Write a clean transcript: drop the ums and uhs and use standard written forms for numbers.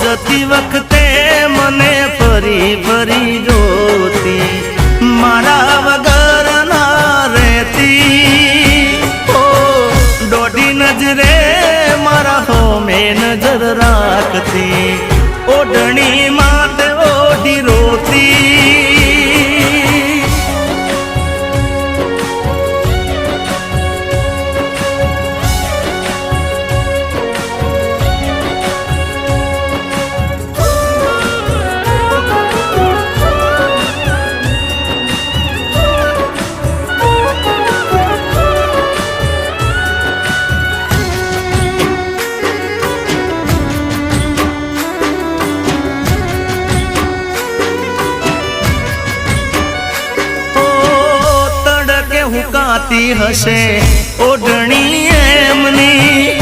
जती वखते मने फरी फरी जोती मारा वगर ना रहती ओ डोडी नजरे मारा हो में नजर राखती ओढ़नी मात ओढ़ी रोती हुकाती हसे ओढ़नी एमनी